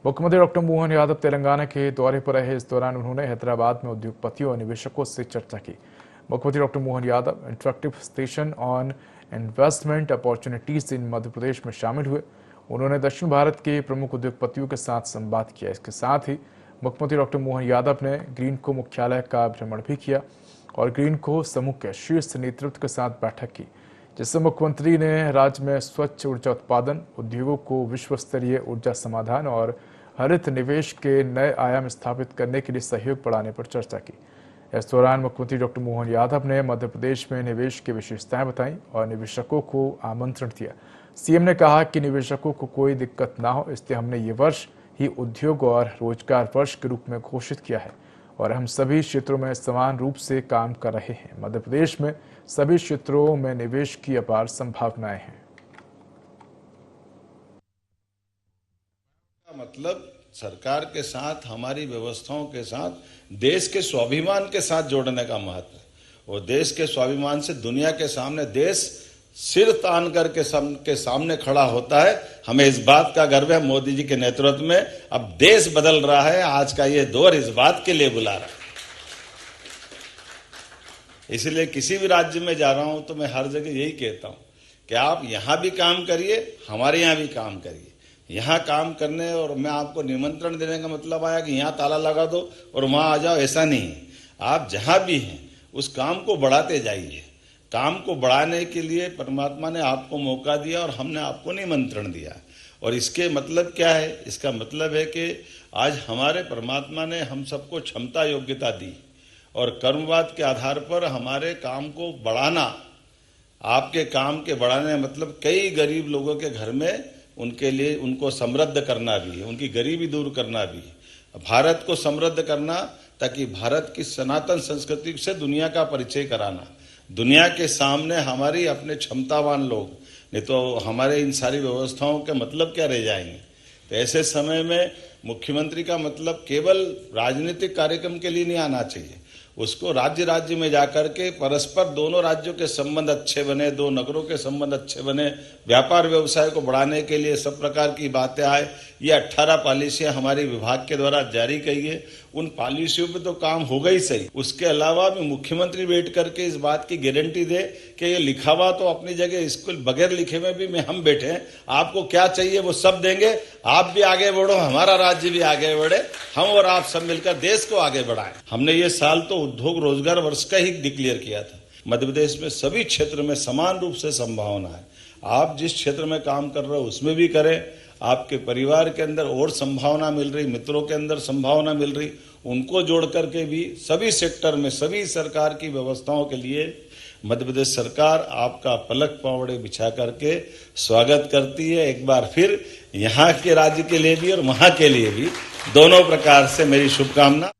मुख्यमंत्री डॉक्टर मोहन यादव तेलंगाना के दौरे पर रहे। इस दौरान उन्होंने हैदराबाद में उद्योगपतियों और निवेशकों से चर्चा की। मुख्यमंत्री doctor Mohan Yadav interactive station on investment opportunities in Madhya Pradesh में शामिल हुए। उन्होंने दक्षिण भारत के प्रमुख उद्योगपतियों के साथ संवाद किया। इसके साथ ही मुख्यमंत्री डॉक्टर मोहन यादव ने ग्रीनको मुख्यालय का भ्रमण भी किया और ग्रीनको समूह के शीर्ष नेतृत्व के साथ बैठक की, जिससे मुख्यमंत्री ने राज्य में स्वच्छ ऊर्जा उत्पादन, उद्योगों को विश्व स्तरीय ऊर्जा समाधान और हरित निवेश के नए आयाम स्थापित करने के लिए सहयोग बढ़ाने पर चर्चा की। इस दौरान मुख्यमंत्री डॉक्टर मोहन यादव ने मध्य प्रदेश में निवेश की विशेषताएं बताई और निवेशकों को आमंत्रण दिया। सीएम ने कहा कि निवेशकों को कोई दिक्कत ना हो, इसलिए हमने ये वर्ष ही उद्योग और रोजगार वर्ष के रूप में घोषित किया है और हम सभी क्षेत्रों में समान रूप से काम कर रहे हैं। मध्य प्रदेश में सभी क्षेत्रों में निवेश की अपार संभावनाएं हैं। मतलब सरकार के साथ, हमारी व्यवस्थाओं के साथ देश के स्वाभिमान के साथ जोड़ने का महत्व है। और देश के स्वाभिमान से दुनिया के सामने देश सिर तान करके सबके सामने खड़ा होता है। हमें इस बात का गर्व है, मोदी जी के नेतृत्व में अब देश बदल रहा है। आज का ये दौर इस बात के लिए बुला रहा है। इसलिए किसी भी राज्य में जा रहा हूं तो मैं हर जगह यही कहता हूं कि आप यहां भी काम करिए, हमारे यहां भी काम करिए। यहाँ काम करने और मैं आपको निमंत्रण देने का मतलब आया कि यहाँ ताला लगा दो और वहाँ आ जाओ, ऐसा नहीं है। आप जहाँ भी हैं उस काम को बढ़ाते जाइए। काम को बढ़ाने के लिए परमात्मा ने आपको मौका दिया और हमने आपको निमंत्रण दिया। और इसके मतलब क्या है? इसका मतलब है कि आज हमारे परमात्मा ने हम सबको क्षमता योग्यता दी और कर्मवाद के आधार पर हमारे काम को बढ़ाना, आपके काम के बढ़ाने मतलब कई गरीब लोगों के घर में उनके लिए उनको समृद्ध करना भी है, उनकी गरीबी दूर करना भी है, भारत को समृद्ध करना ताकि भारत की सनातन संस्कृति से दुनिया का परिचय कराना, दुनिया के सामने हमारी अपने क्षमतावान लोग, नहीं तो हमारे इन सारी व्यवस्थाओं के मतलब क्या रह जाएंगे। तो ऐसे समय में मुख्यमंत्री का मतलब केवल राजनीतिक कार्यक्रम के लिए नहीं आना चाहिए, उसको राज्य राज्य में जाकर के परस्पर दोनों राज्यों के संबंध अच्छे बने, दो नगरों के संबंध अच्छे बने, व्यापार व्यवसाय को बढ़ाने के लिए सब प्रकार की बातें आए। ये 18 पॉलिसियां हमारी विभाग के द्वारा जारी की है। उन पॉलिसियों पे तो काम होगा ही सही, उसके अलावा भी मुख्यमंत्री बैठ करके इस बात की गारंटी दे कि ये लिखा हुआ तो अपनी जगह, स्कूल बगैर लिखे में भी में हम बैठे हैं, आपको क्या चाहिए वो सब देंगे, आप भी आगे बढ़ो, हमारा राज्य भी आगे बढ़े, हम और आप सब मिलकर देश को आगे बढ़ाएं। हमने ये साल तो उद्योग रोजगार वर्ष का ही डिक्लेयर किया था। मध्य प्रदेश में सभी क्षेत्र में समान रूप से संभावना है। आप जिस क्षेत्र में काम कर रहे हो उसमें भी करें, आपके परिवार के अंदर और संभावना मिल रही, मित्रों के अंदर संभावना मिल रही, उनको जोड़ करके भी सभी सेक्टर में सभी सरकार की व्यवस्थाओं के लिए मध्य प्रदेश सरकार आपका पलक पावड़े बिछा करके स्वागत करती है। एक बार फिर यहाँ के राज्य के लिए भी और वहाँ के लिए भी दोनों प्रकार से मेरी शुभकामना।